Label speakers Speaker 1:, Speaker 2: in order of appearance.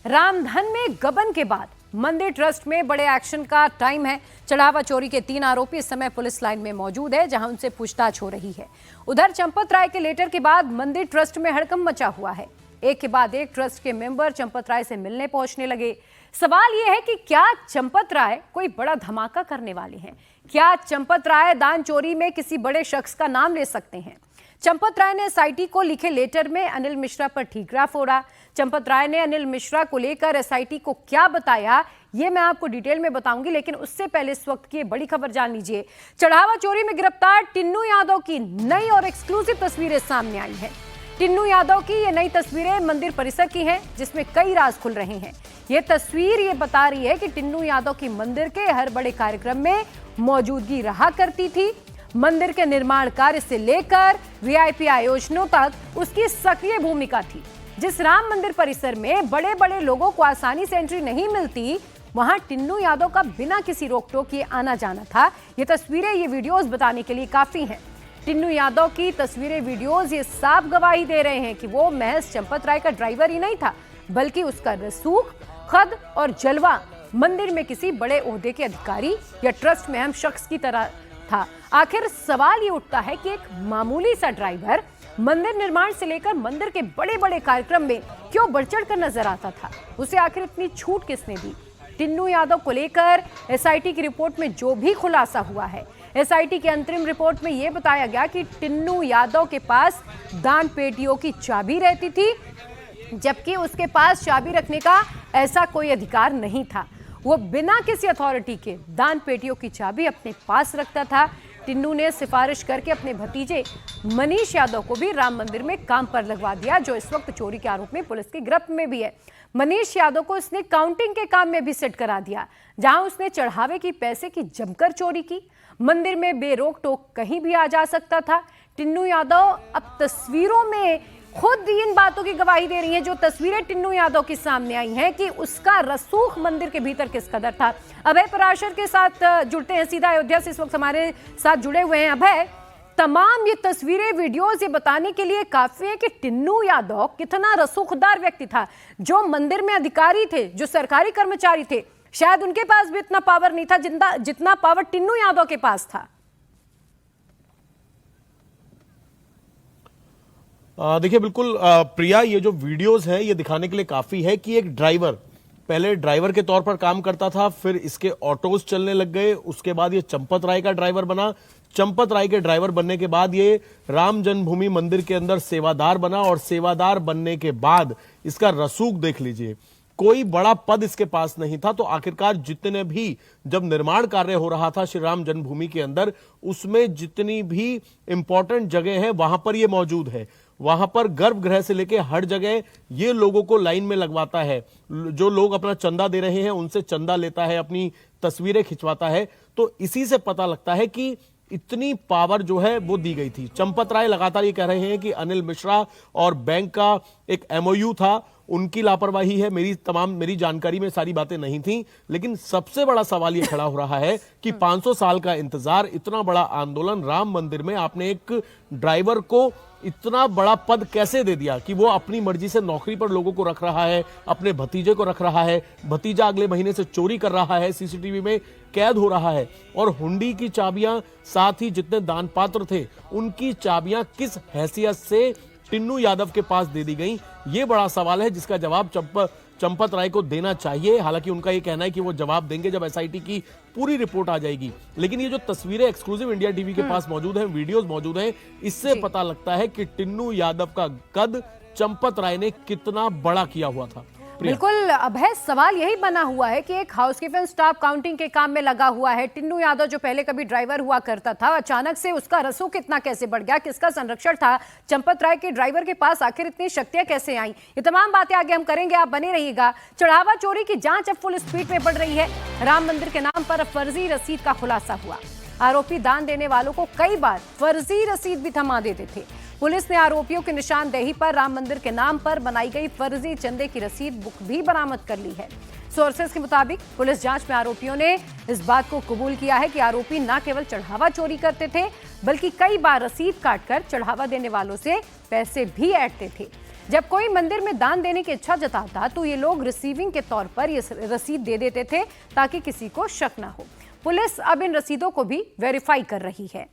Speaker 1: रामधन में गबन के बाद मंदिर ट्रस्ट में बड़े एक्शन का टाइम है। चढ़ावा चोरी के 3 आरोपी इस समय पुलिस लाइन में मौजूद है, जहां उनसे पूछताछ हो रही है। उधर चंपत राय के लेटर के बाद मंदिर ट्रस्ट में हड़कंप मचा हुआ है। एक के बाद एक ट्रस्ट के मेंबर चंपत राय से मिलने पहुंचने लगे। सवाल यह है कि क्या चंपत राय कोई बड़ा धमाका करने वाले हैं? क्या चंपत राय दान चोरी में किसी बड़े शख्स का नाम ले सकते हैं? चंपत राय ने एसआईटी को लिखे लेटर में अनिल मिश्रा पर ठीकरा फोड़ा। चंपत राय ने अनिल मिश्रा को लेकर एसआईटी को क्या बताया, ये मैं आपको डिटेल में बताऊंगी, लेकिन उससे पहले इस वक्त की बड़ी खबर जान लीजिए। चढ़ावा चोरी में गिरफ्तार टिन्नू यादव की नई और एक्सक्लूसिव तस्वीरें सामने आई हैं। टिन्नू यादव की ये नई तस्वीरें मंदिर परिसर की हैं, जिसमें कई राज खुल रहे हैं। ये तस्वीर ये बता रही है कि टिन्नू यादव की मंदिर के हर बड़े कार्यक्रम में मौजूदगी रहा करती थी। मंदिर के निर्माण कार्य से लेकर वीआईपी आयोजनों तक उसकी सक्रिय भूमिका थी। जिस राम मंदिर परिसर में बड़े बड़े लोगों को आसानी से एंट्री नहीं मिलती, वहां टिन्नू यादव का बिना किसी रोक टोक के आना जाना था। ये तस्वीरें, ये वीडियोस बताने के लिए काफी हैं। टिन्नू यादव की तस्वीरें, वीडियोस ये साफ गवाही दे रहे हैं कि वो महज चंपत राय का ड्राइवर ही नहीं था, बल्कि उसका रसूख, खद और जलवा मंदिर में किसी बड़े ओहदे के अधिकारी या ट्रस्ट में अहम शख्स की तरह था। आखिर सवाल ये उठता है कि एक मामूली सा ड्राइवर मंदिर निर्माण से लेकर मंदिर के बड़े बड़े कार्यक्रम में क्यों बढ़ चढ़ कर नजर आता था? उसे आखिर इतनी छूट किसने दी? टिन्नू यादव को लेकर एसआईटी की रिपोर्ट में जो भी खुलासा हुआ है, एसआईटी की अंतरिम रिपोर्ट में यह बताया गया कि टिन्नू यादव के पास दान पेटियों की चाबी रहती थी, जबकि उसके पास चाबी रखने का ऐसा कोई अधिकार नहीं था। वो बिना किसी अथॉरिटी के दान पेटियों की चाबी अपने पास रखता था। टिन्नू ने सिफारिश करके अपने भतीजे मनीष यादव को भी राम मंदिर में काम पर लगवा दिया, जो इस वक्त चोरी के आरोप में पुलिस की गिरफ्त में भी है। मनीष यादव को उसने काउंटिंग के काम में भी सेट करा दिया, जहां उसने चढ़ावे की पैसे की जमकर चोरी की। मंदिर में बेरोक टोक कहीं भी आ जा सकता था। टिन्नू यादव अब तस्वीरों में खुद इन बातों की गवाही दे रही हैं। जो तस्वीरें टिन्नू यादव के सामने आई हैं कि उसका रसूख मंदिर के भीतर किस कदर था। अभय पराशर के साथ जुड़ते हैं, सीधा अयोध्या से इस वक्त हमारे साथ जुड़े हुए हैं। अभय, तमाम ये तस्वीरें, वीडियोस ये बताने के लिए काफी है कि टिन्नू यादव कितना रसूखदार व्यक्ति था। जो मंदिर में अधिकारी थे, जो सरकारी कर्मचारी थे, शायद उनके पास भी इतना पावर नहीं था जितना पावर टिन्नू यादव के पास था।
Speaker 2: देखिए, बिल्कुल प्रिया, ये जो वीडियोस हैं ये दिखाने के लिए काफी है कि एक ड्राइवर पहले ड्राइवर के तौर पर काम करता था, फिर इसके ऑटोज चलने लग गए, उसके बाद ये चंपत राय का ड्राइवर बना। चंपत राय के ड्राइवर बनने के बाद ये राम जन्मभूमि मंदिर के अंदर सेवादार बना, और सेवादार बनने के बाद इसका रसूख देख लीजिए। कोई बड़ा पद इसके पास नहीं था, तो आखिरकार जितने भी जब निर्माण कार्य हो रहा था श्री राम जन्मभूमि के अंदर, उसमें जितनी भी इंपॉर्टेंट जगह है वहां पर ये मौजूद है। वहां पर गर्भगृह से लेके हर जगह ये लोगों को लाइन में लगवाता है। जो लोग अपना चंदा दे रहे हैं उनसे चंदा लेता है, अपनी तस्वीरें खिंचवाता है। तो इसी से पता लगता है कि इतनी पावर जो है वो दी गई थी। चंपत राय लगातार ये कह रहे हैं कि अनिल मिश्रा और बैंक का एक एमओयू था, उनकी लापरवाही है। मेरी जानकारी में सारी बातें नहीं थी, लेकिन सबसे बड़ा सवाल ये खड़ा हो रहा है कि 500 साल का इंतजार, इतना बड़ा आंदोलन, राम मंदिर में आपने एक ड्राइवर को इतना बड़ा पद कैसे दे दिया कि वो अपनी मर्जी से नौकरी पर लोगों को रख रहा है, अपने भतीजे को रख रहा है। भतीजा अगले महीने से चोरी कर रहा है, सीसीटीवी में कैद हो रहा है, और हुंडी की चाबियां, साथ ही जितने दान पात्र थे उनकी चाबियां किस हैसियत से टिन्नू यादव के पास दे दी गई? ये बड़ा सवाल है, जिसका जवाब चंपत राय को देना चाहिए। हालांकि उनका ये कहना है कि वो जवाब देंगे जब एसआईटी की पूरी रिपोर्ट आ जाएगी। लेकिन ये जो तस्वीरें एक्सक्लूसिव इंडिया टीवी के पास मौजूद हैं, वीडियोस मौजूद हैं, इससे पता लगता है कि टिन्नू यादव का कद चंपत राय ने कितना बड़ा किया हुआ था।
Speaker 1: बिल्कुल अभय, सवाल यही बना हुआ है कि एक हाउसकीपिंग स्टाफ काउंटिंग के काम में लगा हुआ है। टिन्नू यादव जो पहले कभी ड्राइवर हुआ करता था, अचानक से उसका रसूख कितना कैसे बढ़ गया? किसका संरक्षण था? चंपत राय के ड्राइवर के पास आखिर इतनी शक्तियां कैसे आई? ये तमाम बातें आगे हम करेंगे, आप बने रहिएगा। चढ़ावा चोरी की जांच अब फुल स्पीड में बढ़ रही है। राम मंदिर के नाम पर फर्जी रसीद का खुलासा हुआ। आरोपी दान देने वालों को कई बार फर्जी रसीद भी थमा देते थे। पुलिस ने आरोपियों की निशानदेही पर राम मंदिर के नाम पर बनाई गई फर्जी चंदे की रसीद बुक भी बरामद कर ली है। सोर्सेस के मुताबिक पुलिस जांच में आरोपियों ने इस बात को कबूल किया है कि आरोपी न केवल चढ़ावा चोरी करते थे, बल्कि कई बार रसीद काटकर चढ़ावा देने वालों से पैसे भी ऐंठते थे। जब कोई मंदिर में दान देने की इच्छा जताता तो ये लोग रिसीविंग के तौर पर ये रसीद दे देते थे ताकि किसी को शक ना हो। पुलिस अब इन रसीदों को भी वेरीफाई कर रही है।